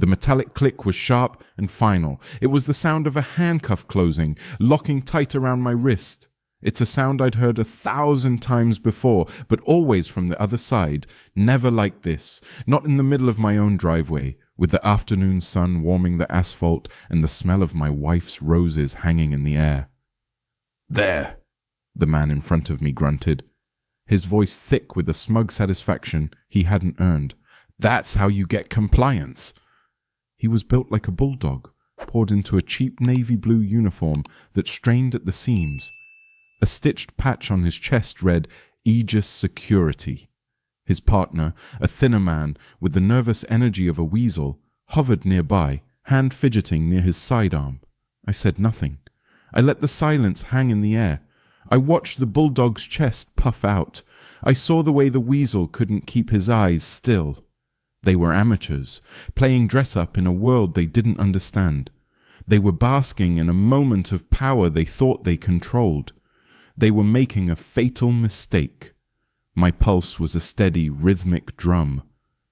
The metallic click was sharp and final. It was the sound of a handcuff closing, locking tight around my wrist. It's a sound I'd heard 1,000 times before, but always from the other side, never like this, not in the middle of my own driveway, with the afternoon sun warming the asphalt and the smell of my wife's roses hanging in the air. "There," the man in front of me grunted, his voice thick with a smug satisfaction he hadn't earned. "That's how you get compliance." He was built like a bulldog, poured into a cheap navy blue uniform that strained at the seams. A stitched patch on his chest read, "Aegis Security." His partner, a thinner man with the nervous energy of a weasel, hovered nearby, hand fidgeting near his sidearm. I said nothing. I let the silence hang in the air. I watched the bulldog's chest puff out. I saw the way the weasel couldn't keep his eyes still. They were amateurs, playing dress-up in a world they didn't understand. They were basking in a moment of power they thought they controlled. They were making a fatal mistake. My pulse was a steady, rhythmic drum.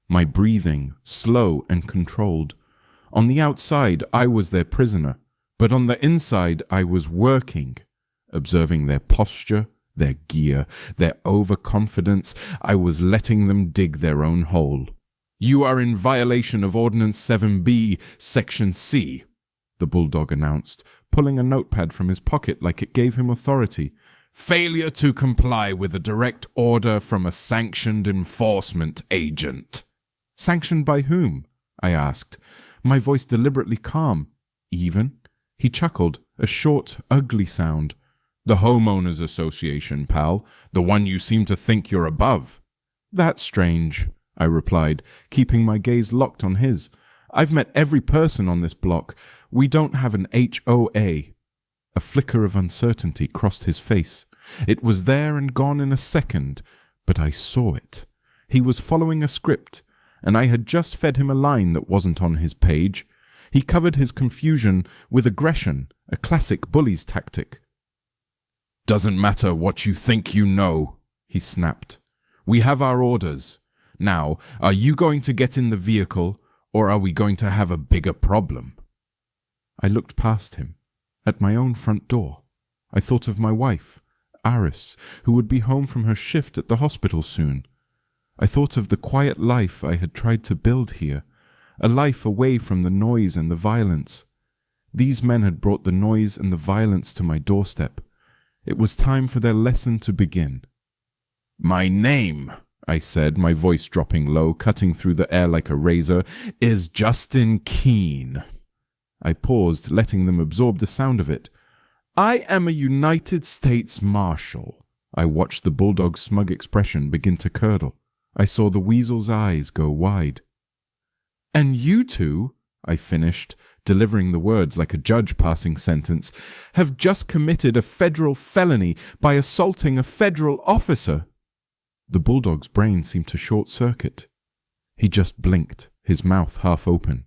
My breathing, slow and controlled. On the outside, I was their prisoner, but on the inside, I was working. Observing their posture, their gear, their overconfidence, I was letting them dig their own hole. "You are in violation of Ordinance 7B, Section C," the bulldog announced, pulling a notepad from his pocket like it gave him authority. "Failure to comply with a direct order from a sanctioned enforcement agent." "Sanctioned by whom?" I asked, my voice deliberately calm. "Even?" He chuckled, a short, ugly sound. "The Homeowners Association, pal. The one you seem to think you're above." "That's strange," I replied, keeping my gaze locked on his. "I've met every person on this block. We don't have an HOA. A flicker of uncertainty crossed his face. It was there and gone in a second, but I saw it. He was following a script, and I had just fed him a line that wasn't on his page. He covered his confusion with aggression, a classic bully's tactic. "Doesn't matter what you think you know," he snapped. "We have our orders. Now, are you going to get in the vehicle, or are we going to have a bigger problem?" I looked past him, at my own front door. I thought of my wife, Aris, who would be home from her shift at the hospital soon. I thought of the quiet life I had tried to build here, a life away from the noise and the violence. These men had brought the noise and the violence to my doorstep. It was time for their lesson to begin. "My name," I said, my voice dropping low, cutting through the air like a razor, "is Justin Keene." I paused, letting them absorb the sound of it. "I am a United States Marshal." I watched the bulldog's smug expression begin to curdle. I saw the weasel's eyes go wide. "And you two," I finished, delivering the words like a judge passing sentence, "have just committed a federal felony by assaulting a federal officer." The bulldog's brain seemed to short-circuit. He just blinked, his mouth half open.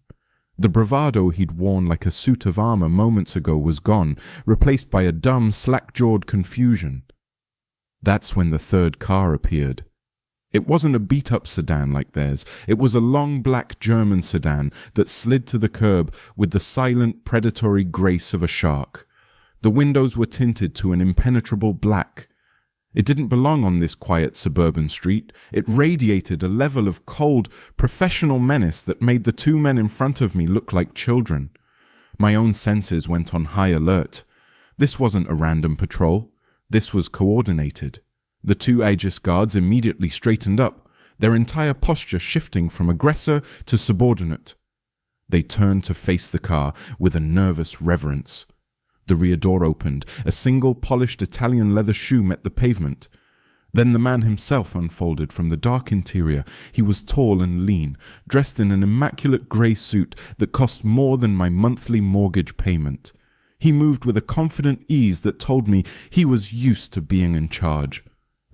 The bravado he'd worn like a suit of armor moments ago was gone, replaced by a dumb, slack-jawed confusion. That's when the third car appeared. It wasn't a beat-up sedan like theirs. It was a long black German sedan that slid to the curb with the silent, predatory grace of a shark. The windows were tinted to an impenetrable black. It didn't belong on this quiet suburban street. It radiated a level of cold, professional menace that made the two men in front of me look like children. My own senses went on high alert. This wasn't a random patrol. This was coordinated. The two Aegis guards immediately straightened up, their entire posture shifting from aggressor to subordinate. They turned to face the car with a nervous reverence. The rear door opened. A single polished Italian leather shoe met the pavement. Then the man himself unfolded from the dark interior. He was tall and lean, dressed in an immaculate grey suit that cost more than my monthly mortgage payment. He moved with a confident ease that told me he was used to being in charge.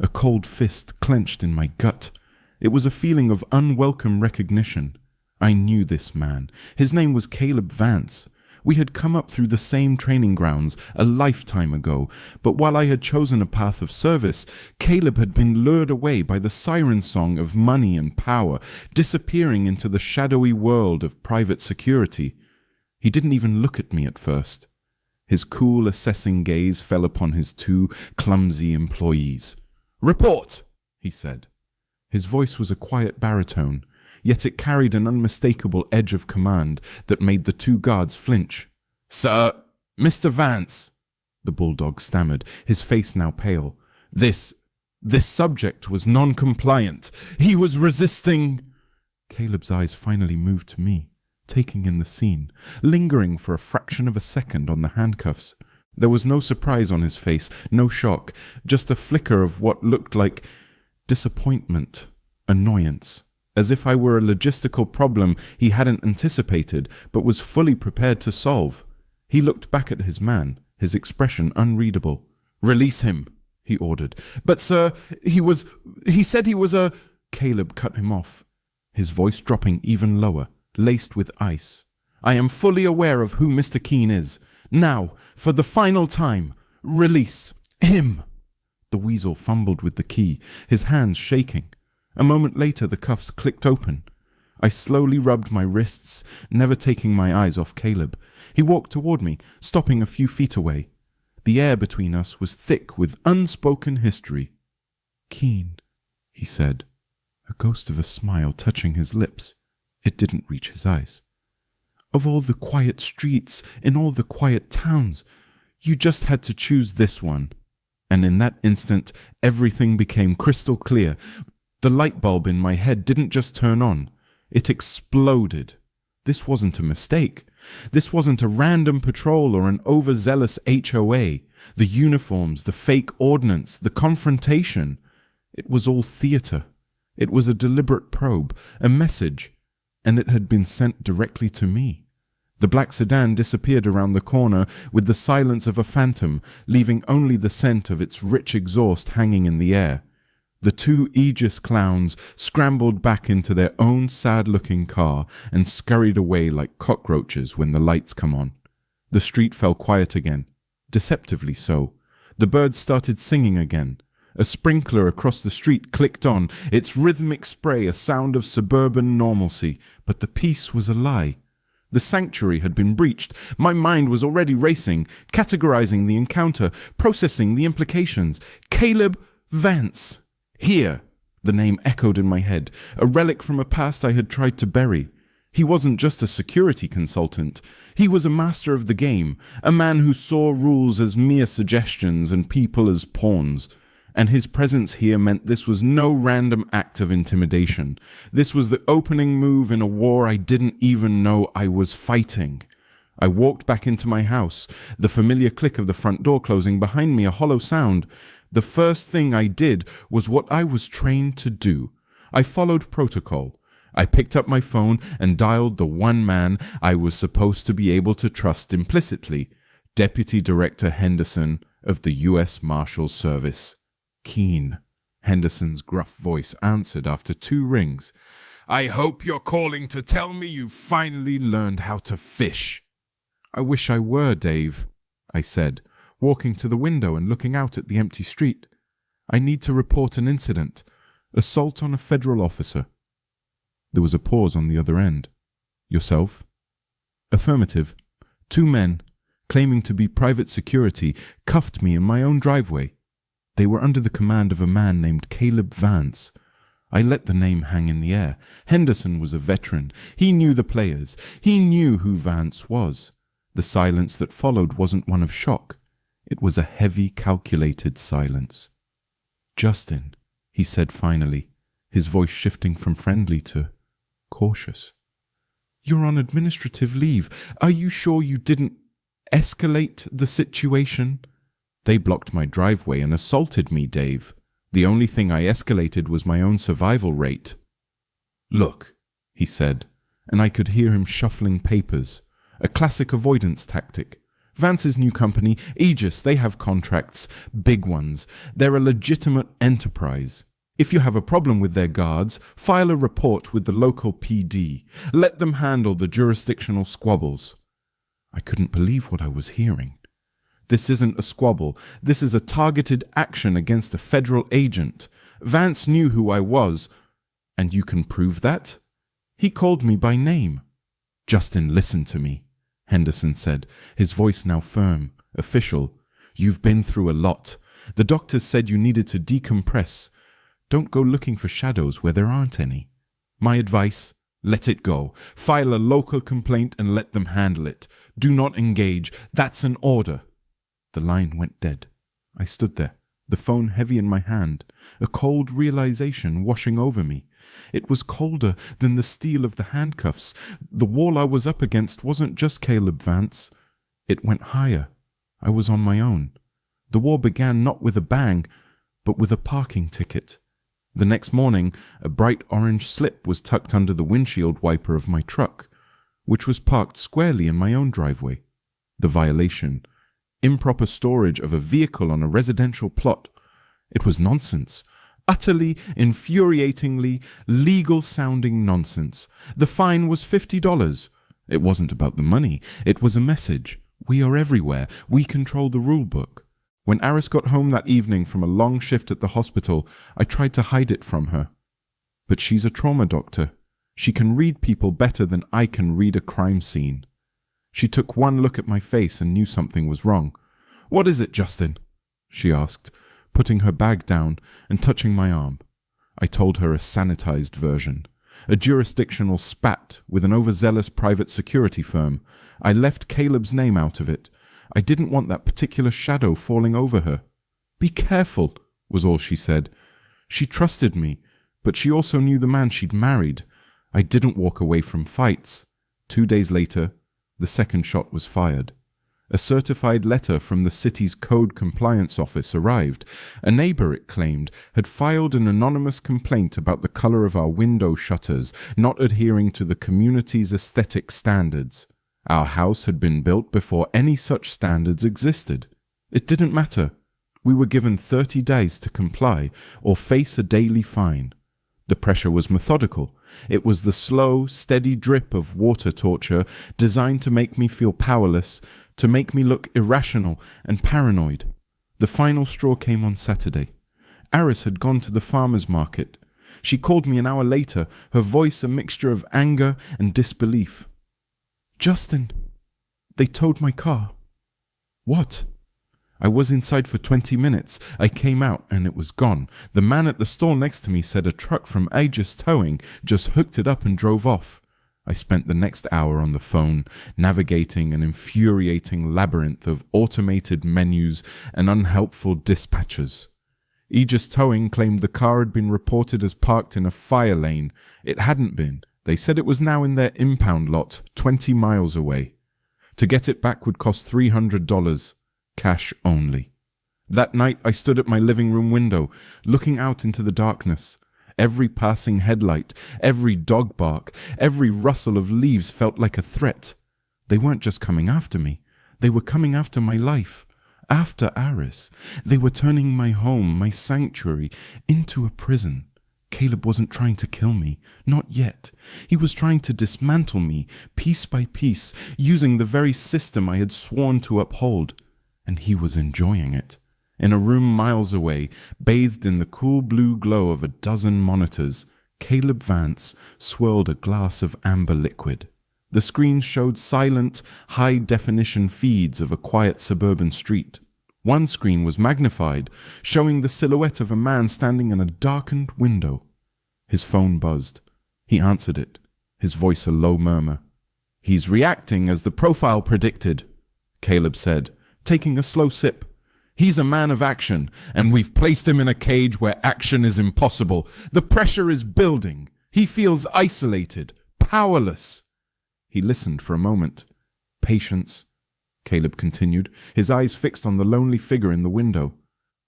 A cold fist clenched in my gut. It was a feeling of unwelcome recognition. I knew this man. His name was Caleb Vance. We had come up through the same training grounds a lifetime ago, but while I had chosen a path of service, Caleb had been lured away by the siren song of money and power, disappearing into the shadowy world of private security. He didn't even look at me at first. His cool, assessing gaze fell upon his two clumsy employees. "Report!" he said. His voice was a quiet baritone, yet it carried an unmistakable edge of command that made the two guards flinch. "Sir, Mr. Vance," the bulldog stammered, his face now pale. This subject was non-compliant. He was resisting." Caleb's eyes finally moved to me, taking in the scene, lingering for a fraction of a second on the handcuffs. There was no surprise on his face, no shock, just a flicker of what looked like disappointment, annoyance, as if I were a logistical problem he hadn't anticipated but was fully prepared to solve. He looked back at his man, his expression unreadable. "Release him," he ordered. "But sir, he said he was a—" Caleb cut him off, his voice dropping even lower, laced with ice. "I am fully aware of who Mr. Keene is. Now, for the final time, release him." The weasel fumbled with the key, his hands shaking. A moment later, the cuffs clicked open. I slowly rubbed my wrists, never taking my eyes off Caleb. He walked toward me, stopping a few feet away. The air between us was thick with unspoken history. "Keene," he said, a ghost of a smile touching his lips. It didn't reach his eyes. "Of all the quiet streets in all the quiet towns, you just had to choose this one." And in that instant, everything became crystal clear. The light bulb in my head didn't just turn on. It exploded. This wasn't a mistake. This wasn't a random patrol or an overzealous HOA. The uniforms, the fake ordnance, the confrontation. It was all theater. It was a deliberate probe, a message, and it had been sent directly to me. The black sedan disappeared around the corner with the silence of a phantom, leaving only the scent of its rich exhaust hanging in the air. The two Aegis clowns scrambled back into their own sad-looking car and scurried away like cockroaches when the lights come on. The street fell quiet again, deceptively so. The birds started singing again. A sprinkler across the street clicked on, its rhythmic spray a sound of suburban normalcy, but the peace was a lie. The sanctuary had been breached. My mind was already racing, categorizing the encounter, processing the implications. Caleb Vance. Here, the name echoed in my head, a relic from a past I had tried to bury. He wasn't just a security consultant. He was a master of the game, a man who saw rules as mere suggestions and people as pawns. And his presence here meant this was no random act of intimidation. This was the opening move in a war I didn't even know I was fighting. I walked back into my house, the familiar click of the front door closing behind me, a hollow sound. The first thing I did was what I was trained to do. I followed protocol. I picked up my phone and dialed the one man I was supposed to be able to trust implicitly, Deputy Director Henderson of the U.S. Marshal Service. "Keene," Henderson's gruff voice answered after 2 rings. "I hope you're calling to tell me you've finally learned how to fish." "I wish I were, Dave," I said, walking to the window and looking out at the empty street. "I need to report an incident. Assault on a federal officer." There was a pause on the other end. "Yourself?" "Affirmative. 2 men, claiming to be private security, cuffed me in my own driveway. They were under the command of a man named Caleb Vance." I let the name hang in the air. Henderson was a veteran. He knew the players. He knew who Vance was. The silence that followed wasn't one of shock. It was a heavy, calculated silence. "Justin," he said finally, his voice shifting from friendly to cautious. "You're on administrative leave. Are you sure you didn't escalate the situation?" "They blocked my driveway and assaulted me, Dave. The only thing I escalated was my own survival rate." "Look," he said, and I could hear him shuffling papers. A classic avoidance tactic. Vance's new company, Aegis, they have contracts, big ones. They're a legitimate enterprise. If you have a problem with their guards, file a report with the local PD. Let them handle the jurisdictional squabbles. I couldn't believe what I was hearing. This isn't a squabble. This is a targeted action against a federal agent. Vance knew who I was. And you can prove that? He called me by name. Justin, listen to me, Henderson said, his voice now firm, official. You've been through a lot. The doctors said you needed to decompress. Don't go looking for shadows where there aren't any. My advice, let it go. File a local complaint and let them handle it. Do not engage. That's an order. The line went dead. I stood there, the phone heavy in my hand, a cold realization washing over me. It was colder than the steel of the handcuffs. The wall I was up against wasn't just Caleb Vance. It went higher. I was on my own. The war began not with a bang, but with a parking ticket. The next morning, a bright orange slip was tucked under the windshield wiper of my truck, which was parked squarely in my own driveway. The violation: improper storage of a vehicle on a residential plot. It was nonsense. Utterly, infuriatingly, legal-sounding nonsense. The fine was $50. It wasn't about the money. It was a message. We are everywhere. We control the rule book. When Aris got home that evening from a long shift at the hospital, I tried to hide it from her. But she's a trauma doctor. She can read people better than I can read a crime scene. She took one look at my face and knew something was wrong. "What is it, Justin?" she asked, putting her bag down and touching my arm. I told her a sanitized version. A jurisdictional spat with an overzealous private security firm. I left Caleb's name out of it. I didn't want that particular shadow falling over her. "Be careful," was all she said. She trusted me, but she also knew the man she'd married. I didn't walk away from fights. 2 days later, the second shot was fired. A certified letter from the city's code compliance office arrived. A neighbor, it claimed, had filed an anonymous complaint about the color of our window shutters not adhering to the community's aesthetic standards. Our house had been built before any such standards existed. It didn't matter. We were given 30 days to comply or face a daily fine. The pressure was methodical. It was the slow, steady drip of water torture designed to make me feel powerless, to make me look irrational and paranoid. The final straw came on Saturday. Aris had gone to the farmer's market. She called me an hour later, her voice a mixture of anger and disbelief. "Justin, they towed my car." "What?" "I was inside for 20 minutes. I came out and it was gone. The man at the store next to me said a truck from Aegis Towing just hooked it up and drove off." I spent the next hour on the phone, navigating an infuriating labyrinth of automated menus and unhelpful dispatchers. Aegis Towing claimed the car had been reported as parked in a fire lane. It hadn't been. They said it was now in their impound lot, 20 miles away. To get it back would cost $300. Cash only. That night I stood at my living room window, looking out into the darkness. Every passing headlight, every dog bark, every rustle of leaves felt like a threat. They weren't just coming after me. They were coming after my life. After Aris. They were turning my home, my sanctuary, into a prison. Caleb wasn't trying to kill me. Not yet. He was trying to dismantle me, piece by piece, using the very system I had sworn to uphold. And he was enjoying it. In a room miles away, bathed in the cool blue glow of a dozen monitors, Caleb Vance swirled a glass of amber liquid. The screen showed silent, high-definition feeds of a quiet suburban street. One screen was magnified, showing the silhouette of a man standing in a darkened window. His phone buzzed. He answered it, his voice a low murmur. "He's reacting as the profile predicted," Caleb said, taking a slow sip. "He's a man of action, and we've placed him in a cage where action is impossible. The pressure is building. He feels isolated, powerless." He listened for a moment. "Patience," Caleb continued, his eyes fixed on the lonely figure in the window.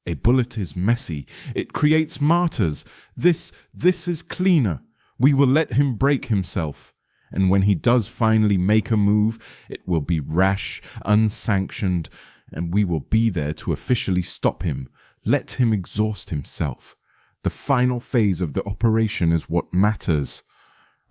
"A bullet is messy. It creates martyrs. This is cleaner. We will let him break himself. And when he does finally make a move, it will be rash, unsanctioned, and we will be there to officially stop him. Let him exhaust himself. The final phase of the operation is what matters."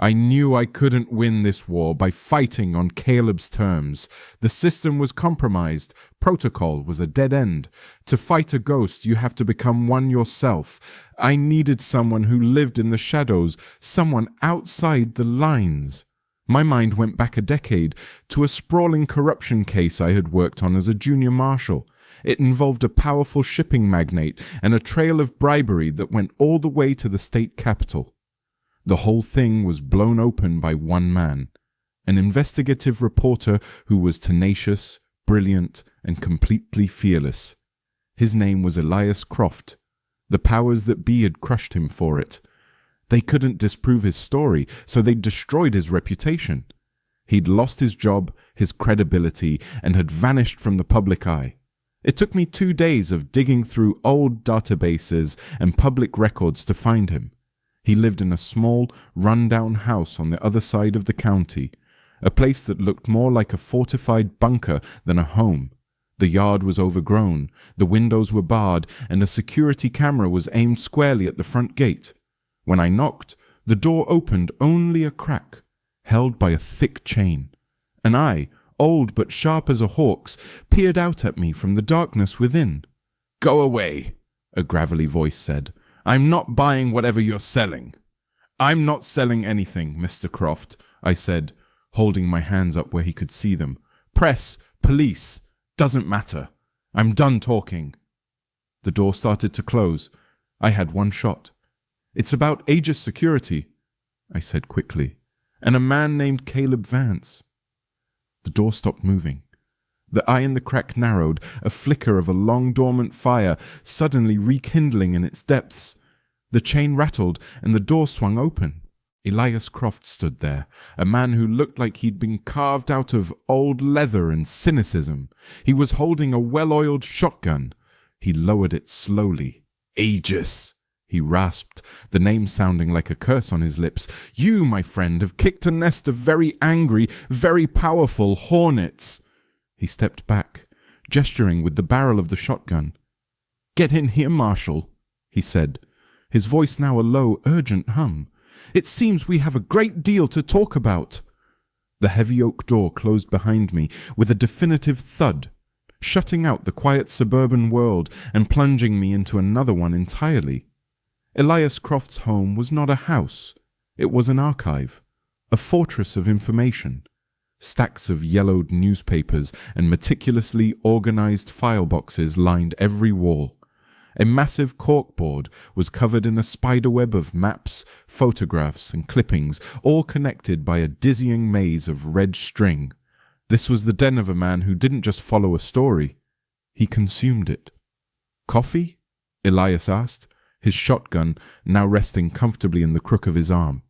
I knew I couldn't win this war by fighting on Caleb's terms. The system was compromised. Protocol was a dead end. To fight a ghost, you have to become one yourself. I needed someone who lived in the shadows, someone outside the lines. My mind went back a decade to a sprawling corruption case I had worked on as a junior marshal. It involved a powerful shipping magnate and a trail of bribery that went all the way to the state capital. The whole thing was blown open by one man, an investigative reporter who was tenacious, brilliant, and completely fearless. His name was Elias Croft. The powers that be had crushed him for it. They couldn't disprove his story, so they destroyed his reputation. He'd lost his job, his credibility, and had vanished from the public eye. It took me 2 days of digging through old databases and public records to find him. He lived in a small, run-down house on the other side of the county, a place that looked more like a fortified bunker than a home. The yard was overgrown, the windows were barred, and a security camera was aimed squarely at the front gate. When I knocked, the door opened only a crack, held by a thick chain. An eye, old but sharp as a hawk's, peered out at me from the darkness within. "Go away," a gravelly voice said. "I'm not buying whatever you're selling." "I'm not selling anything, Mr. Croft," I said, holding my hands up where he could see them. "Press, police, doesn't matter. I'm done talking." The door started to close. I had one shot. "It's about Aegis security," I said quickly, "and a man named Caleb Vance." The door stopped moving. The eye in the crack narrowed, a flicker of a long dormant fire suddenly rekindling in its depths. The chain rattled and the door swung open. Elias Croft stood there, a man who looked like he'd been carved out of old leather and cynicism. He was holding a well-oiled shotgun. He lowered it slowly. "Aegis," he rasped, the name sounding like a curse on his lips. "You, my friend, have kicked a nest of very angry, very powerful hornets." He stepped back, gesturing with the barrel of the shotgun. "Get in here, Marshal," he said, his voice now a low, urgent hum. "It seems we have a great deal to talk about." The heavy oak door closed behind me with a definitive thud, shutting out the quiet suburban world and plunging me into another one entirely. Elias Croft's home was not a house. It was an archive, a fortress of information. Stacks of yellowed newspapers and meticulously organized file boxes lined every wall. A massive corkboard was covered in a spiderweb of maps, photographs, and clippings, all connected by a dizzying maze of red string. This was the den of a man who didn't just follow a story. He consumed it. "Coffee?" Elias asked, his shotgun now resting comfortably in the crook of his arm.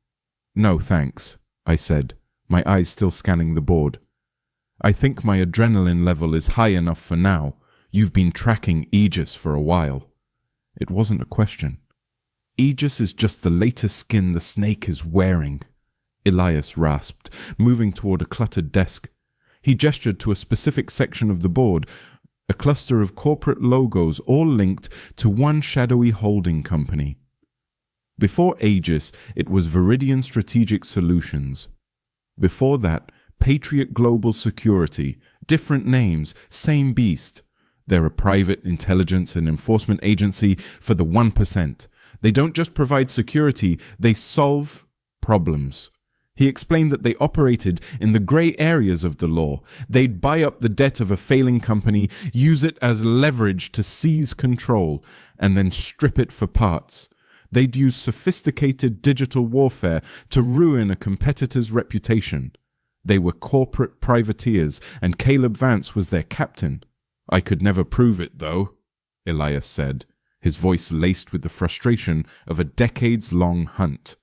"No, thanks," I said, my eyes still scanning the board. "I think my adrenaline level is high enough for now. You've been tracking Aegis for a while." It wasn't a question. "Aegis is just the latest skin the snake is wearing," Elias rasped, moving toward a cluttered desk. He gestured to a specific section of the board, a cluster of corporate logos all linked to one shadowy holding company. Before Aegis, it was Viridian Strategic Solutions. Before that, Patriot Global Security. Different names, same beast. They're a private intelligence and enforcement agency for the 1%. They don't just provide security, they solve problems. He explained that they operated in the grey areas of the law. They'd buy up the debt of a failing company, use it as leverage to seize control, and then strip it for parts. They'd use sophisticated digital warfare to ruin a competitor's reputation. They were corporate privateers, and Caleb Vance was their captain. "I could never prove it, though," Elias said, his voice laced with the frustration of a decades-long hunt.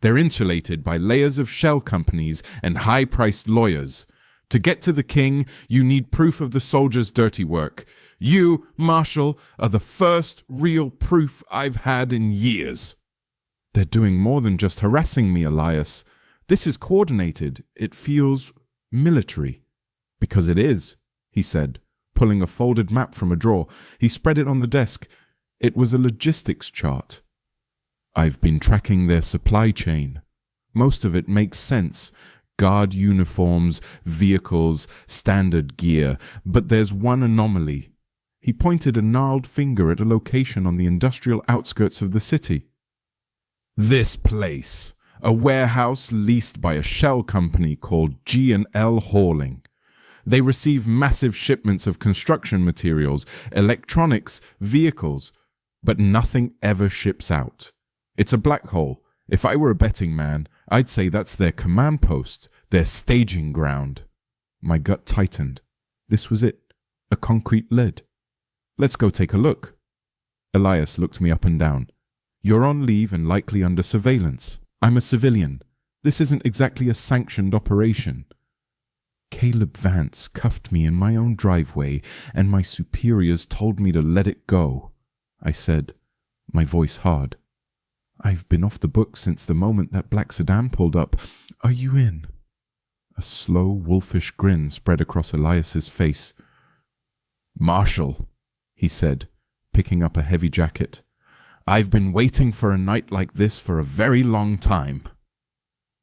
"They're insulated by layers of shell companies and high-priced lawyers. To get to the king, you need proof of the soldier's dirty work. You, Marshal, are the first real proof I've had in years." "They're doing more than just harassing me, Elias. This is coordinated. It feels military." "Because it is," he said, pulling a folded map from a drawer. He spread it on the desk. It was a logistics chart. "I've been tracking their supply chain. Most of it makes sense. Guard uniforms, vehicles, standard gear. But there's one anomaly. He pointed a gnarled finger at a location on the industrial outskirts of the city. This place. A warehouse leased by a shell company called G&L Hauling. They receive massive shipments of construction materials, electronics, vehicles, but nothing ever ships out. It's a black hole. If I were a betting man, I'd say that's their command post, their staging ground. My gut tightened. This was it, a concrete lid. Let's go take a look. Elias looked me up and down. You're on leave and likely under surveillance. I'm a civilian. This isn't exactly a sanctioned operation. Caleb Vance cuffed me in my own driveway, and my superiors told me to let it go, I said, my voice hard. I've been off the book since the moment that black sedan pulled up. Are you in? A slow, wolfish grin spread across Elias's face. Marshal, he said, picking up a heavy jacket. I've been waiting for a night like this for a very long time.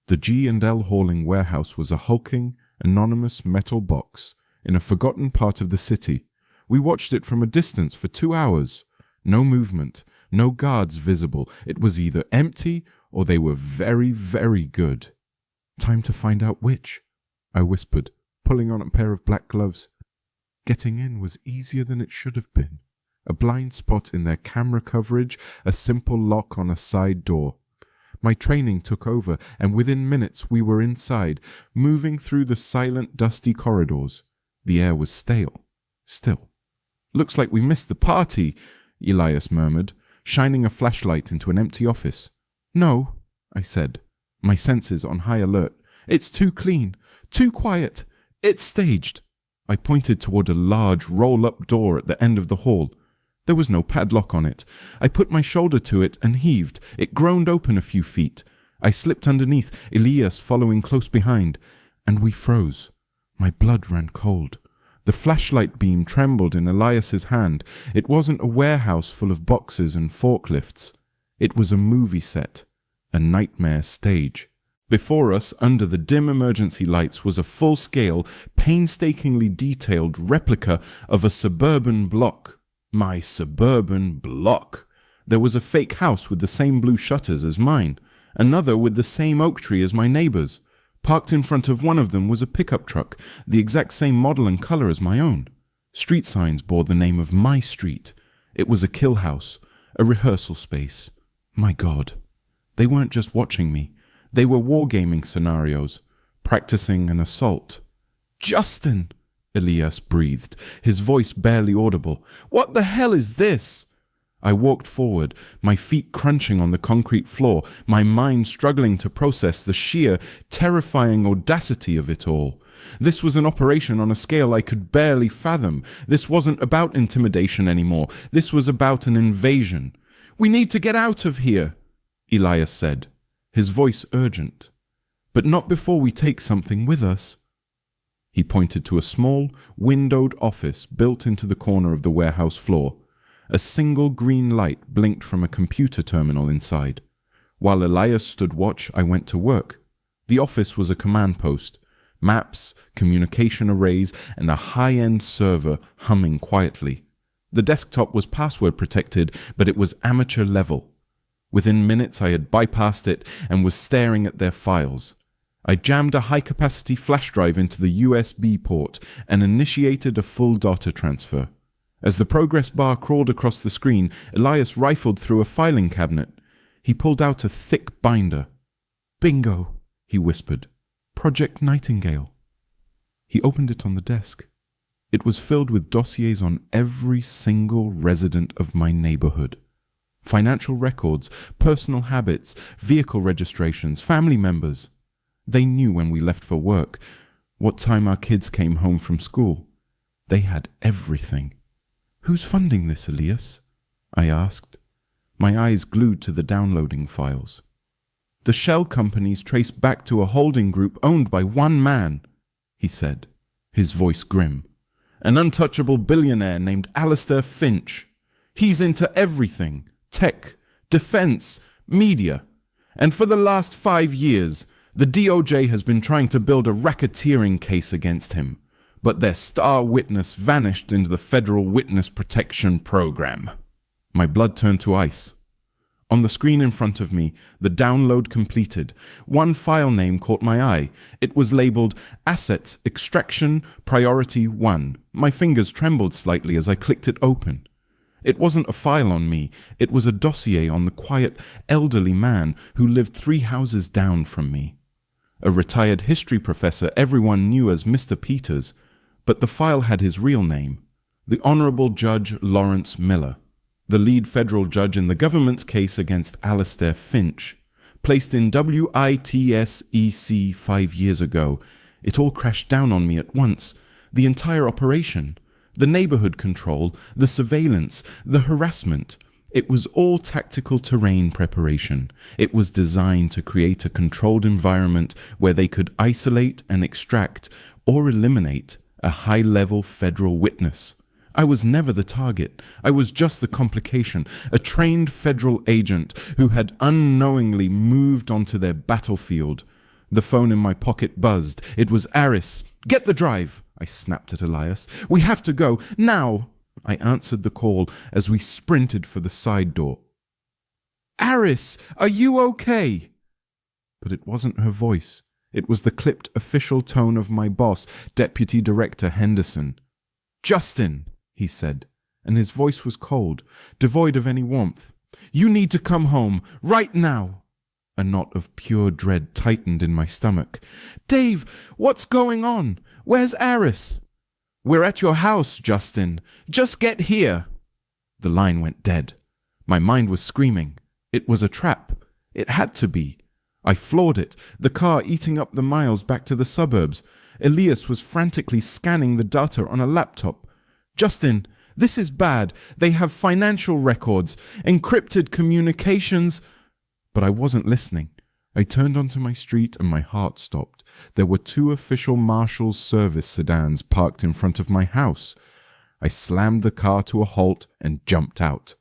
The G&L Hauling warehouse was a hulking, anonymous metal box in a forgotten part of the city. We watched it from a distance for 2 hours. No movement, no guards visible. It was either empty or they were very, very good. Time to find out which, I whispered, pulling on a pair of black gloves. Getting in was easier than it should have been. A blind spot in their camera coverage, a simple lock on a side door. My training took over, and within minutes we were inside, moving through the silent, dusty corridors. The air was stale. Still. Looks like we missed the party, Elias murmured, shining a flashlight into an empty office. No, I said, my senses on high alert. It's too clean, too quiet. It's staged. I pointed toward a large roll-up door at the end of the hall. There was no padlock on it. I put my shoulder to it and heaved. It groaned open a few feet. I slipped underneath, Elias following close behind, and we froze. My blood ran cold. The flashlight beam trembled in Elias's hand. It wasn't a warehouse full of boxes and forklifts. It was a movie set, a nightmare stage. Before us, under the dim emergency lights, was a full-scale, painstakingly detailed replica of a suburban block. My suburban block. There was a fake house with the same blue shutters as mine, another with the same oak tree as my neighbor's. Parked in front of one of them was a pickup truck, the exact same model and color as my own. Street signs bore the name of my street. It was a kill house, a rehearsal space. My God. They weren't just watching me. They were wargaming scenarios, practicing an assault. Justin! Elias breathed, his voice barely audible. What the hell is this? I walked forward, my feet crunching on the concrete floor, my mind struggling to process the sheer, terrifying audacity of it all. This was an operation on a scale I could barely fathom. This wasn't about intimidation anymore. This was about an invasion. We need to get out of here, Elias said, his voice urgent. But not before we take something with us. He pointed to a small, windowed office built into the corner of the warehouse floor. A single green light blinked from a computer terminal inside. While Elias stood watch, I went to work. The office was a command post. Maps, communication arrays, and a high-end server humming quietly. The desktop was password protected, but it was amateur level. Within minutes I had bypassed it and was staring at their files. I jammed a high-capacity flash drive into the USB port and initiated a full data transfer. As the progress bar crawled across the screen, Elias rifled through a filing cabinet. He pulled out a thick binder. Bingo, he whispered. Project Nightingale. He opened it on the desk. It was filled with dossiers on every single resident of my neighborhood. Financial records, personal habits, vehicle registrations, family members. They knew when we left for work, what time our kids came home from school. They had everything. Who's funding this, Elias? I asked, my eyes glued to the downloading files. The shell companies trace back to a holding group owned by one man, he said, his voice grim. An untouchable billionaire named Alistair Finch. He's into everything. Tech, defense, media. And for the last 5 years, the DOJ has been trying to build a racketeering case against him, but their star witness vanished into the Federal Witness Protection Program. My blood turned to ice. On the screen in front of me, the download completed. One file name caught my eye. It was labeled Asset Extraction Priority 1. My fingers trembled slightly as I clicked it open. It wasn't a file on me. It was a dossier on the quiet, elderly man who lived 3 houses down from me. A retired history professor everyone knew as Mr. Peters, but the file had his real name, the Honorable Judge Lawrence Miller, the lead federal judge in the government's case against Alastair Finch. Placed in WITSEC 5 years ago, it all crashed down on me at once. The entire operation, the neighborhood control, the surveillance, the harassment. It was all tactical terrain preparation. It was designed to create a controlled environment where they could isolate and extract or eliminate a high-level federal witness. I was never the target. I was just the complication, a trained federal agent who had unknowingly moved onto their battlefield. The phone in my pocket buzzed. It was Aris. "Get the drive," I snapped at Elias. "We have to go, now." I answered the call as we sprinted for the side door. "Aris, are you okay?" But it wasn't her voice. It was the clipped official tone of my boss, Deputy Director Henderson. "Justin," he said, and his voice was cold, devoid of any warmth. "You need to come home, right now." A knot of pure dread tightened in my stomach. "Dave, what's going on? Where's Aris?" "We're at your house, Justin. Just get here." The line went dead. My mind was screaming. It was a trap. It had to be. I floored it, the car eating up the miles back to the suburbs. Elias was frantically scanning the data on a laptop. "Justin, this is bad. They have financial records, encrypted communications." But I wasn't listening. I turned onto my street and my heart stopped. There were 2 official Marshal's service sedans parked in front of my house. I slammed the car to a halt and jumped out.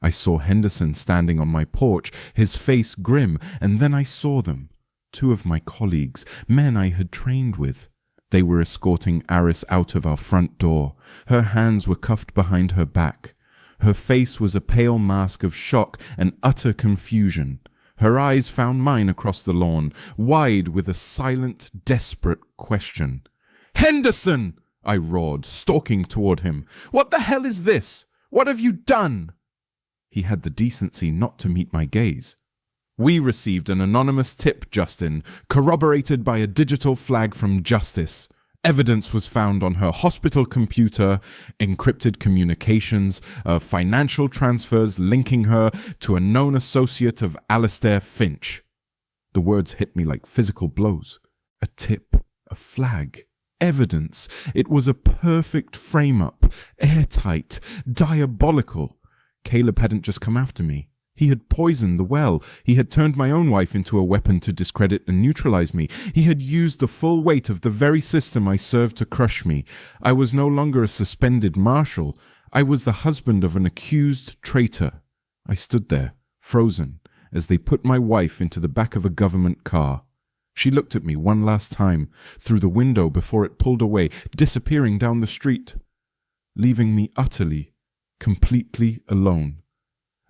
I saw Henderson standing on my porch, his face grim, and then I saw them. 2 of my colleagues, men I had trained with. They were escorting Aris out of our front door. Her hands were cuffed behind her back. Her face was a pale mask of shock and utter confusion. Her eyes found mine across the lawn, wide with a silent, desperate question. "Henderson!" I roared, stalking toward him. "What the hell is this? What have you done?" He had the decency not to meet my gaze. "We received an anonymous tip, Justin, corroborated by a digital flag from Justice. Evidence was found on her hospital computer, encrypted communications, financial transfers linking her to a known associate of Alastair Finch." The words hit me like physical blows. A tip, a flag, evidence. It was a perfect frame-up, airtight, diabolical. Caleb hadn't just come after me. He had poisoned the well. He had turned my own wife into a weapon to discredit and neutralize me. He had used the full weight of the very system I served to crush me. I was no longer a suspended marshal. I was the husband of an accused traitor. I stood there, frozen, as they put my wife into the back of a government car. She looked at me one last time, through the window before it pulled away, disappearing down the street, leaving me utterly, completely alone.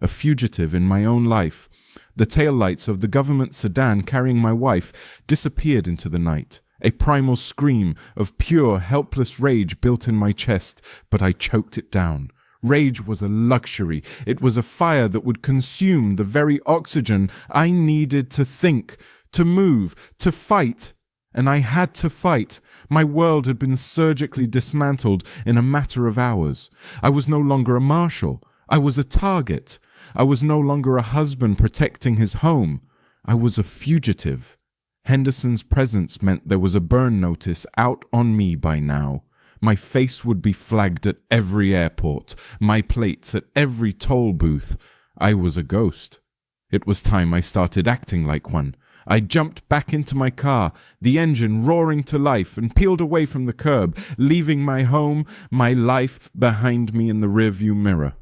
A fugitive in my own life. The taillights of the government sedan carrying my wife disappeared into the night. A primal scream of pure, helpless rage built in my chest, but I choked it down. Rage was a luxury. It was a fire that would consume the very oxygen I needed to think, to move, to fight. And I had to fight. My world had been surgically dismantled in a matter of hours. I was no longer a marshal. I was a target. I was no longer a husband protecting his home. I was a fugitive. Henderson's presence meant there was a burn notice out on me by now. My face would be flagged at every airport, my plates at every toll booth. I was a ghost. It was time I started acting like one. I jumped back into my car, the engine roaring to life, and peeled away from the curb, leaving my home, my life behind me in the rearview mirror.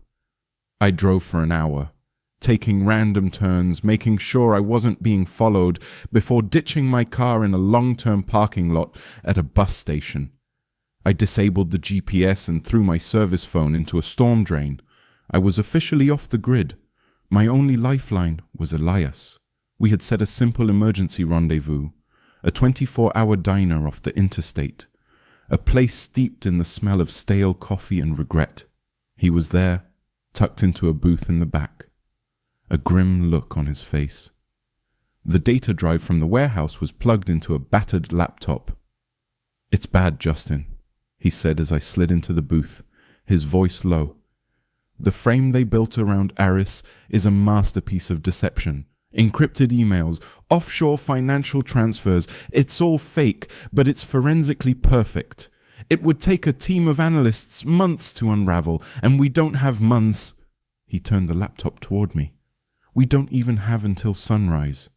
I drove for an hour. taking random turns, making sure I wasn't being followed before ditching my car in a long-term parking lot at a bus station. I disabled the GPS and threw my service phone into a storm drain. I was officially off the grid. My only lifeline was Elias. We had set a simple emergency rendezvous, a 24-hour diner off the interstate, a place steeped in the smell of stale coffee and regret. He was there, tucked into a booth in the back, a grim look on his face. The data drive from the warehouse was plugged into a battered laptop. "It's bad, Justin," he said as I slid into the booth, his voice low. "The frame they built around Aris is a masterpiece of deception. Encrypted emails, offshore financial transfers, it's all fake, but it's forensically perfect. It would take a team of analysts months to unravel, and we don't have months." He turned the laptop toward me. "We don't even have until sunrise."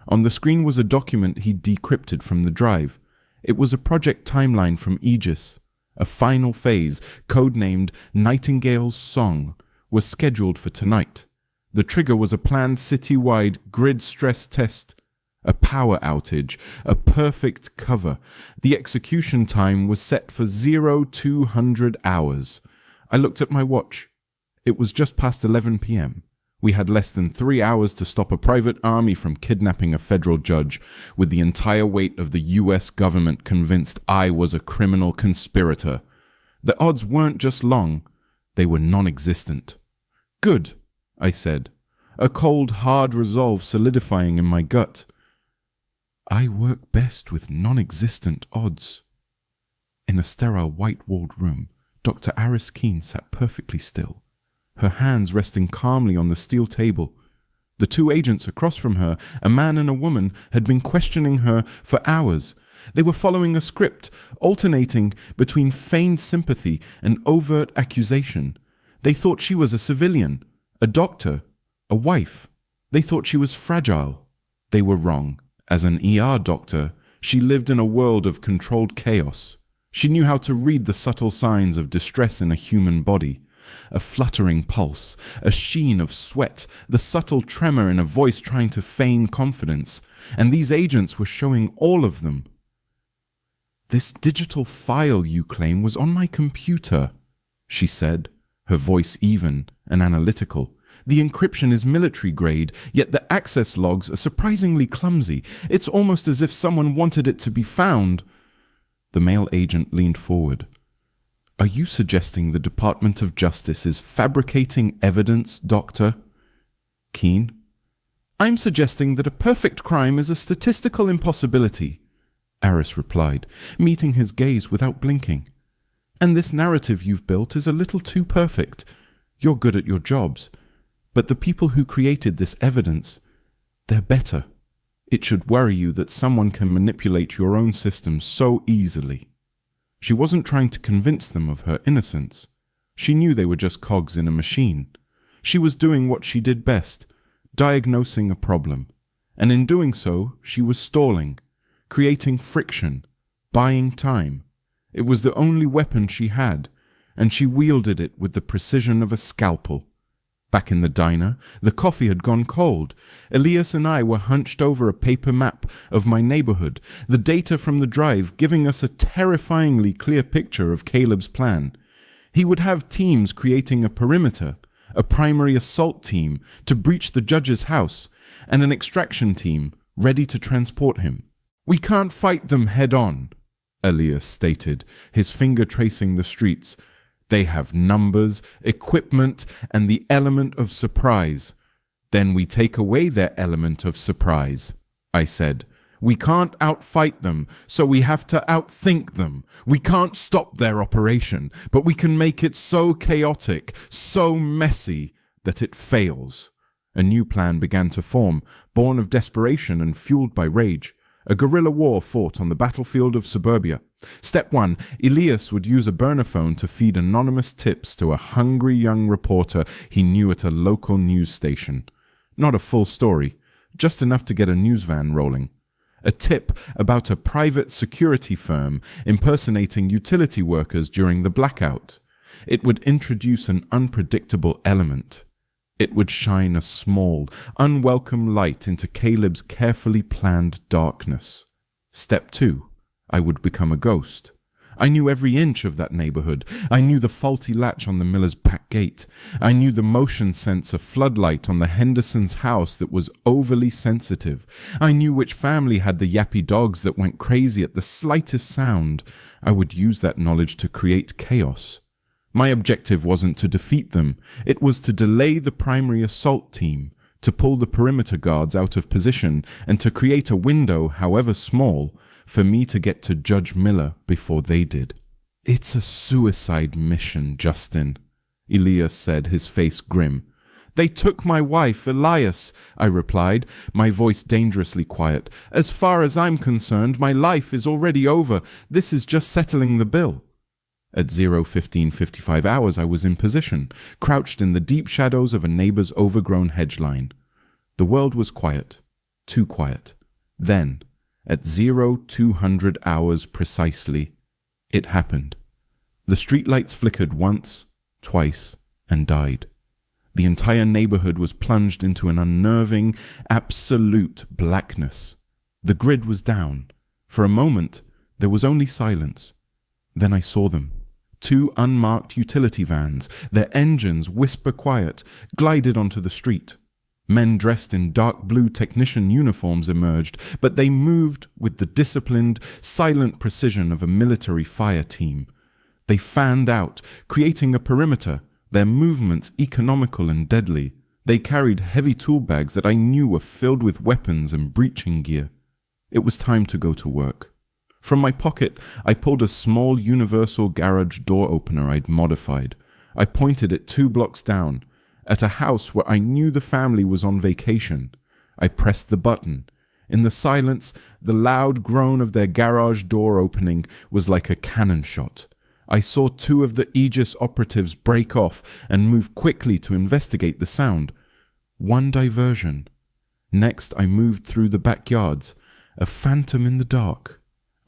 On the screen was a document he'd decrypted from the drive. It was a project timeline from Aegis. A final phase, codenamed Nightingale's Song, was scheduled for tonight. The trigger was a planned citywide grid stress test, a power outage, a perfect cover. The execution time was set for 0200 hours. I looked at my watch. It was just past 11 p.m. We had less than 3 hours to stop a private army from kidnapping a federal judge, with the entire weight of the US government convinced I was a criminal conspirator. The odds weren't just long, they were non-existent. "Good," I said, a cold, hard resolve solidifying in my gut. I work best with non-existent odds. In a sterile, white-walled room, Dr. Aris Keene sat perfectly still, her hands resting calmly on the steel table. The two agents across from her, a man and a woman, had been questioning her for hours. They were following a script, alternating between feigned sympathy and overt accusation. They thought she was a civilian, a doctor, a wife. They thought she was fragile. They were wrong. As an ER doctor, she lived in a world of controlled chaos. She knew how to read the subtle signs of distress in a human body. A fluttering pulse, a sheen of sweat, the subtle tremor in a voice trying to feign confidence. And these agents were showing all of them. "This digital file you claim was on my computer," she said, her voice even and analytical. "The encryption is military grade, yet the access logs are surprisingly clumsy. It's almost as if someone wanted it to be found." The male agent leaned forward. "Are you suggesting the Department of Justice is fabricating evidence, Doctor?" "Keene?" "I'm suggesting that a perfect crime is a statistical impossibility," Aris replied, meeting his gaze without blinking. "And this narrative you've built is a little too perfect. You're good at your jobs, but the people who created this evidence, they're better. It should worry you that someone can manipulate your own system so easily." She wasn't trying to convince them of her innocence. She knew they were just cogs in a machine. She was doing what she did best, diagnosing a problem. And in doing so, she was stalling, creating friction, buying time. It was the only weapon she had, and she wielded it with the precision of a scalpel. Back in the diner, the coffee had gone cold. Elias and I were hunched over a paper map of my neighborhood, the data from the drive giving us a terrifyingly clear picture of Caleb's plan. He would have teams creating a perimeter, a primary assault team to breach the judge's house, and an extraction team ready to transport him. "We can't fight them head-on," Elias stated, his finger tracing the streets. "They have numbers, equipment, and the element of surprise." "Then we take away their element of surprise," I said. "We can't outfight them, so we have to outthink them. We can't stop their operation, but we can make it so chaotic, so messy, that it fails." A new plan began to form, born of desperation and fueled by rage. A guerrilla war fought on the battlefield of suburbia. Step 1, Elias would use a burner phone to feed anonymous tips to a hungry young reporter he knew at a local news station. Not a full story, just enough to get a news van rolling. A tip about a private security firm impersonating utility workers during the blackout. It would introduce an unpredictable element. It would shine a small, unwelcome light into Caleb's carefully planned darkness. Step 2. I would become a ghost. I knew every inch of that neighborhood. I knew the faulty latch on the miller's back gate. I knew the motion sensor floodlight on the Henderson's house that was overly sensitive. I knew which family had the yappy dogs that went crazy at the slightest sound. I would use that knowledge to create chaos. My objective wasn't to defeat them. It was to delay the primary assault team, to pull the perimeter guards out of position, and to create a window, however small, for me to get to Judge Miller before they did. "It's a suicide mission, Justin," Elias said, his face grim. "They took my wife, Elias," I replied, my voice dangerously quiet. "As far as I'm concerned, my life is already over. This is just settling the bill." At 0:15:55 hours, I was in position, crouched in the deep shadows of a neighbor's overgrown hedge line. The world was quiet, too quiet. Then, at 0200 hours precisely, it happened. The streetlights flickered once, twice, and died. The entire neighborhood was plunged into an unnerving, absolute blackness. The grid was down. For a moment, there was only silence. Then I saw them. 2 unmarked utility vans, their engines whisper quiet, glided onto the street. Men dressed in dark blue technician uniforms emerged, but they moved with the disciplined, silent precision of a military fire team. They fanned out, creating a perimeter, their movements economical and deadly. They carried heavy tool bags that I knew were filled with weapons and breaching gear. It was time to go to work. From my pocket, I pulled a small universal garage door opener I'd modified. I pointed it 2 blocks down, at a house where I knew the family was on vacation. I pressed the button. In the silence, the loud groan of their garage door opening was like a cannon shot. I saw 2 of the Aegis operatives break off and move quickly to investigate the sound. 1 diversion. Next, I moved through the backyards, a phantom in the dark.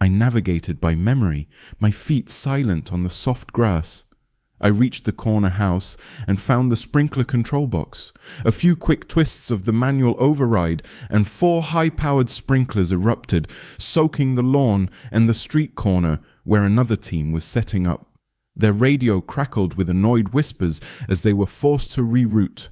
I navigated by memory, my feet silent on the soft grass. I reached the corner house and found the sprinkler control box. A few quick twists of the manual override and 4 high-powered sprinklers erupted, soaking the lawn and the street corner where another team was setting up. Their radio crackled with annoyed whispers as they were forced to reroute.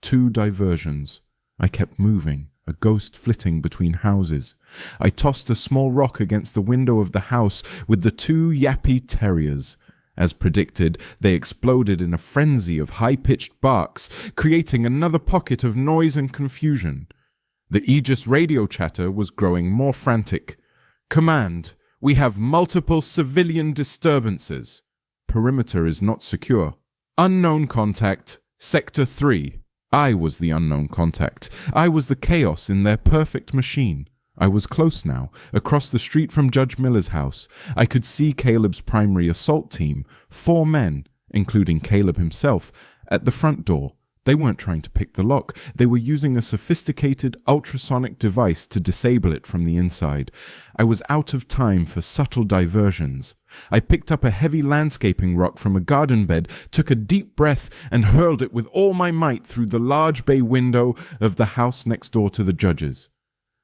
2 diversions. I kept moving, a ghost flitting between houses. I tossed a small rock against the window of the house with the 2 yappy terriers. As predicted, they exploded in a frenzy of high-pitched barks, creating another pocket of noise and confusion. The Aegis radio chatter was growing more frantic. "Command, we have multiple civilian disturbances. Perimeter is not secure. Unknown contact, Sector 3. I was the unknown contact. I was the chaos in their perfect machine. I was close now, across the street from Judge Miller's house. I could see Caleb's primary assault team, 4 men, including Caleb himself, at the front door. They weren't trying to pick the lock. They were using a sophisticated ultrasonic device to disable it from the inside. I was out of time for subtle diversions. I picked up a heavy landscaping rock from a garden bed, took a deep breath, and hurled it with all my might through the large bay window of the house next door to the judge's.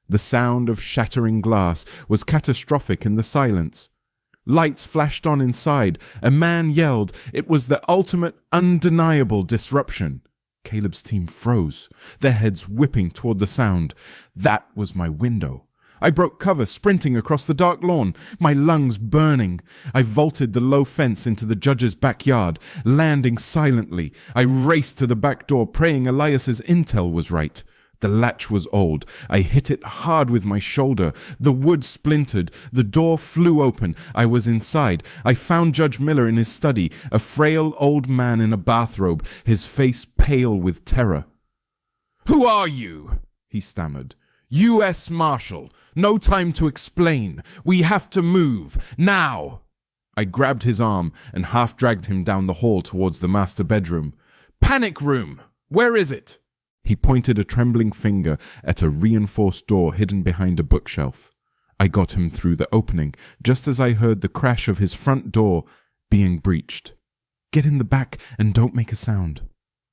The sound of shattering glass was catastrophic in the silence. Lights flashed on inside. A man yelled. It was the ultimate, undeniable disruption. Caleb's team froze, their heads whipping toward the sound. That was my window. I broke cover, sprinting across the dark lawn, my lungs burning. I vaulted the low fence into the judge's backyard, landing silently. I raced to the back door, praying Elias's intel was right. The latch was old. I hit it hard with my shoulder. The wood splintered. The door flew open. I was inside. I found Judge Miller in his study, a frail old man in a bathrobe, his face pale with terror. "Who are you?" he stammered. "U.S. Marshal. No time to explain. We have to move. Now!" I grabbed his arm and half dragged him down the hall towards the master bedroom. "Panic room! Where is it?" He pointed a trembling finger at a reinforced door hidden behind a bookshelf. I got him through the opening, just as I heard the crash of his front door being breached. "Get in the back and don't make a sound,"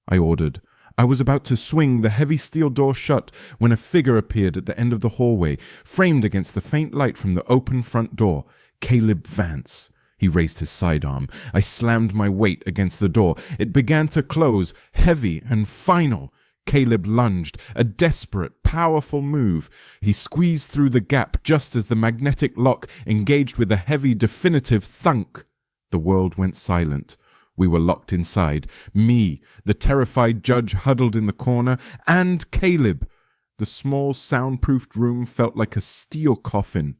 I ordered. I was about to swing the heavy steel door shut when a figure appeared at the end of the hallway, framed against the faint light from the open front door. Caleb Vance. He raised his sidearm. I slammed my weight against the door. It began to close, heavy and final. Caleb lunged, a desperate, powerful move. He squeezed through the gap just as the magnetic lock engaged with a heavy, definitive thunk. The world went silent. We were locked inside. Me, the terrified judge huddled in the corner, and Caleb. The small, soundproofed room felt like a steel coffin.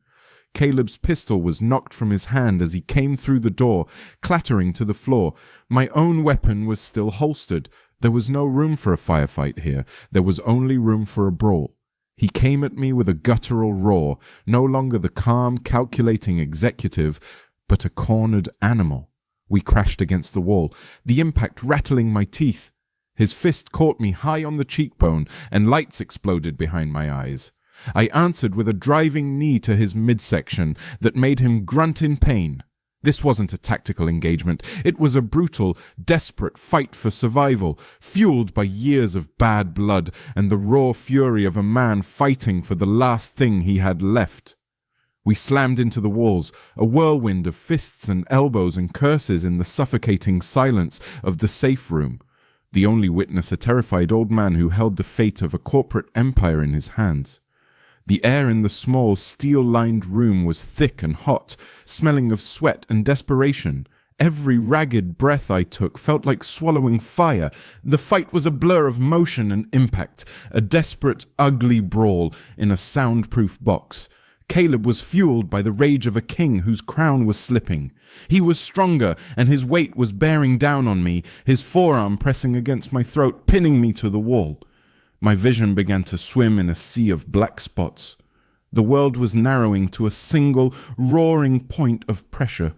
Caleb's pistol was knocked from his hand as he came through the door, clattering to the floor. My own weapon was still holstered. There was no room for a firefight here. There was only room for a brawl. He came at me with a guttural roar, no longer the calm, calculating executive, but a cornered animal. We crashed against the wall, the impact rattling my teeth. His fist caught me high on the cheekbone, and lights exploded behind my eyes. I answered with a driving knee to his midsection that made him grunt in pain. This wasn't a tactical engagement. It was a brutal, desperate fight for survival, fueled by years of bad blood and the raw fury of a man fighting for the last thing he had left. We slammed into the walls, a whirlwind of fists and elbows and curses in the suffocating silence of the safe room. The only witness a terrified old man who held the fate of a corporate empire in his hands. The air in the small, steel-lined room was thick and hot, smelling of sweat and desperation. Every ragged breath I took felt like swallowing fire. The fight was a blur of motion and impact, a desperate, ugly brawl in a soundproof box. Caleb was fueled by the rage of a king whose crown was slipping. He was stronger, and his weight was bearing down on me, his forearm pressing against my throat, pinning me to the wall. My vision began to swim in a sea of black spots. The world was narrowing to a single, roaring point of pressure.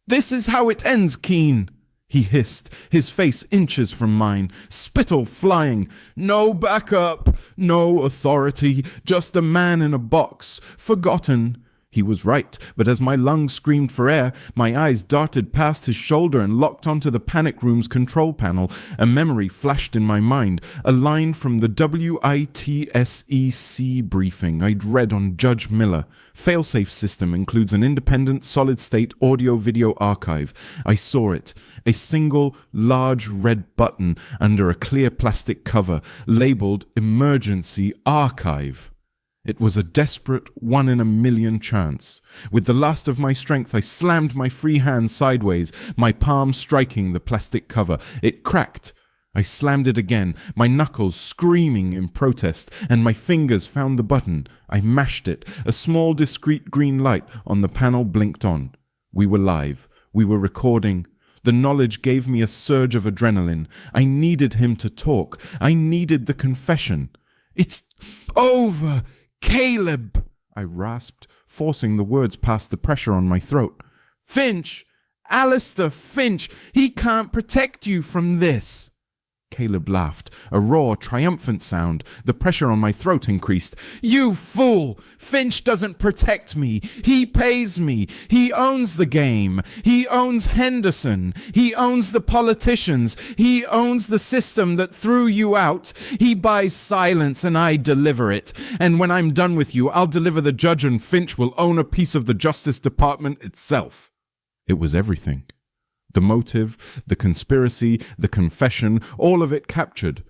"This is how it ends, Keen!" he hissed, his face inches from mine, spittle flying. "No backup, no authority, just a man in a box, forgotten." He was right, but as my lungs screamed for air, my eyes darted past his shoulder and locked onto the panic room's control panel. A memory flashed in my mind, a line from the WITSEC briefing I'd read on Judge Miller. Failsafe system includes an independent solid-state audio-video archive. I saw it, a single, large red button under a clear plastic cover, labeled Emergency Archive. It was a desperate 1 in a million chance. With the last of my strength, I slammed my free hand sideways, my palm striking the plastic cover. It cracked. I slammed it again, my knuckles screaming in protest, and my fingers found the button. I mashed it. A small, discreet green light on the panel blinked on. We were live. We were recording. The knowledge gave me a surge of adrenaline. I needed him to talk. I needed the confession. "It's over! Caleb!" I rasped, forcing the words past the pressure on my throat. "Finch! Alistair Finch! He can't protect you from this!" Caleb laughed, a raw, triumphant sound. The pressure on my throat increased. "You fool! Finch doesn't protect me. He pays me. He owns the game. He owns Henderson. He owns the politicians. He owns the system that threw you out. He buys silence and I deliver it. And when I'm done with you, I'll deliver the judge and Finch will own a piece of the Justice Department itself." It was everything. The motive, the conspiracy, the confession, all of it captured.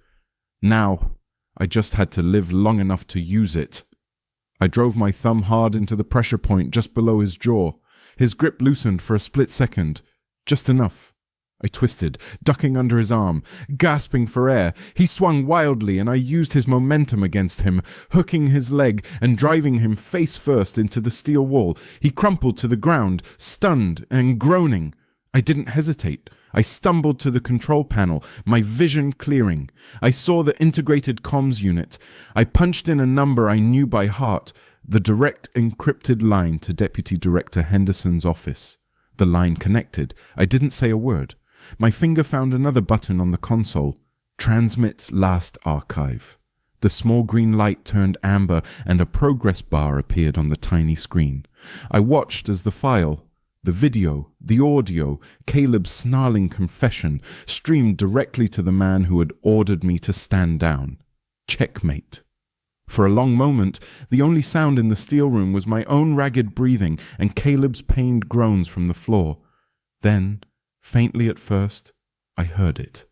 Now, I just had to live long enough to use it. I drove my thumb hard into the pressure point just below his jaw. His grip loosened for a split second. Just enough. I twisted, ducking under his arm, gasping for air. He swung wildly, and I used his momentum against him, hooking his leg and driving him face first into the steel wall. He crumpled to the ground, stunned and groaning. I didn't hesitate. I stumbled to the control panel, my vision clearing. I saw the integrated comms unit. I punched in a number I knew by heart, the direct encrypted line to Deputy Director Henderson's office. The line connected. I didn't say a word. My finger found another button on the console. Transmit last archive. The small green light turned amber and a progress bar appeared on the tiny screen. I watched as the file, The video, the audio, Caleb's snarling confession streamed directly to the man who had ordered me to stand down. Checkmate. For a long moment, the only sound in the steel room was my own ragged breathing and Caleb's pained groans from the floor. Then, faintly at first, I heard it.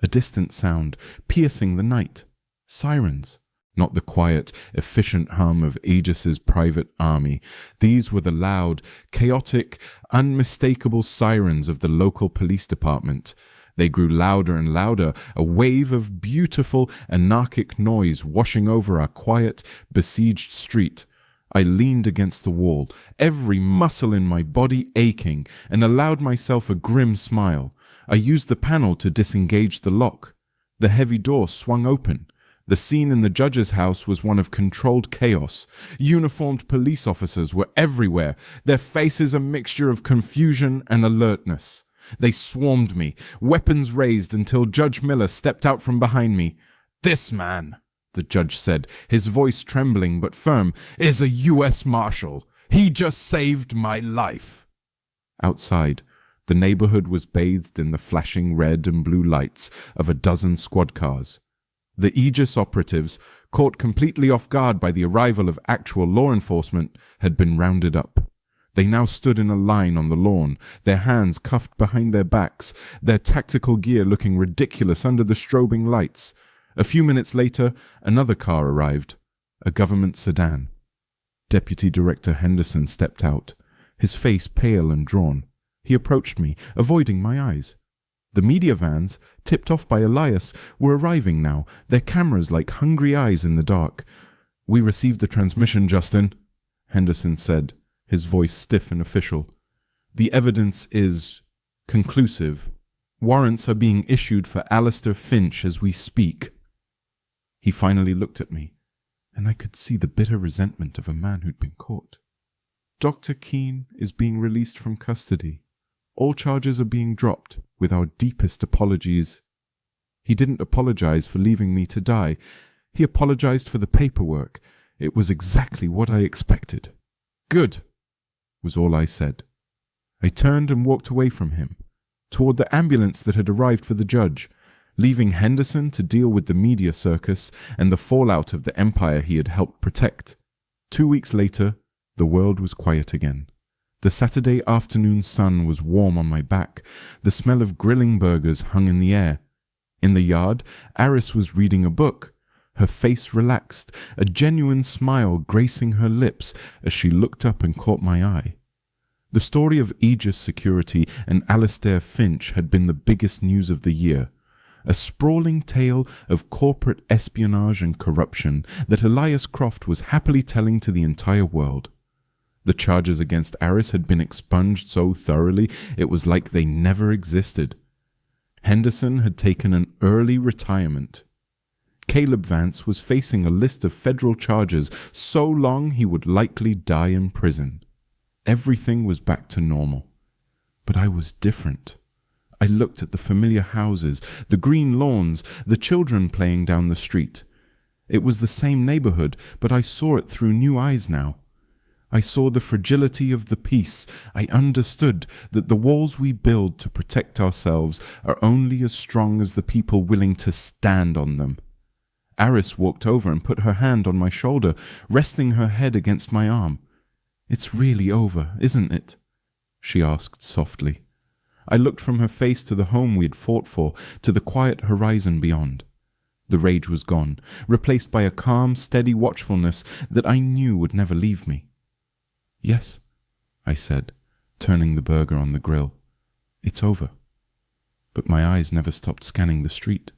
A distant sound, piercing the night. Sirens. Not the quiet, efficient hum of Aegis's private army. These were the loud, chaotic, unmistakable sirens of the local police department. They grew louder and louder, a wave of beautiful, anarchic noise washing over our quiet, besieged street. I leaned against the wall, every muscle in my body aching, and allowed myself a grim smile. I used the panel to disengage the lock. The heavy door swung open. The scene in the judge's house was one of controlled chaos. Uniformed police officers were everywhere, their faces a mixture of confusion and alertness. They swarmed me, weapons raised until Judge Miller stepped out from behind me. "This man," the judge said, his voice trembling but firm, "is a U.S. Marshal. He just saved my life." Outside, the neighborhood was bathed in the flashing red and blue lights of a dozen squad cars. The Aegis operatives, caught completely off guard by the arrival of actual law enforcement, had been rounded up. They now stood in a line on the lawn, their hands cuffed behind their backs, their tactical gear looking ridiculous under the strobing lights. A few minutes later, another car arrived, a government sedan. Deputy Director Henderson stepped out, his face pale and drawn. He approached me, avoiding my eyes. The media vans, tipped off by Elias, were arriving now, their cameras like hungry eyes in the dark. "We received the transmission, Justin," Henderson said, his voice stiff and official. "The evidence is conclusive. Warrants are being issued for Alistair Finch as we speak." He finally looked at me, and I could see the bitter resentment of a man who'd been caught. "Dr. Keane is being released from custody. All charges are being dropped, with our deepest apologies." He didn't apologize for leaving me to die. He apologized for the paperwork. It was exactly what I expected. "Good," was all I said. I turned and walked away from him, toward the ambulance that had arrived for the judge, leaving Henderson to deal with the media circus and the fallout of the empire he had helped protect. 2 weeks later, the world was quiet again. The Saturday afternoon sun was warm on my back. The smell of grilling burgers hung in the air. In the yard, Aris was reading a book, her face relaxed, a genuine smile gracing her lips as she looked up and caught my eye. The story of Aegis Security and Alistair Finch had been the biggest news of the year, a sprawling tale of corporate espionage and corruption that Elias Croft was happily telling to the entire world. The charges against Aris had been expunged so thoroughly it was like they never existed. Henderson had taken an early retirement. Caleb Vance was facing a list of federal charges so long he would likely die in prison. Everything was back to normal. But I was different. I looked at the familiar houses, the green lawns, the children playing down the street. It was the same neighborhood, but I saw it through new eyes now. I saw the fragility of the peace. I understood that the walls we build to protect ourselves are only as strong as the people willing to stand on them. Aris walked over and put her hand on my shoulder, resting her head against my arm. "It's really over, isn't it?" she asked softly. I looked from her face to the home we had fought for, to the quiet horizon beyond. The rage was gone, replaced by a calm, steady watchfulness that I knew would never leave me. "Yes," I said, turning the burger on the grill. "It's over." But my eyes never stopped scanning the street.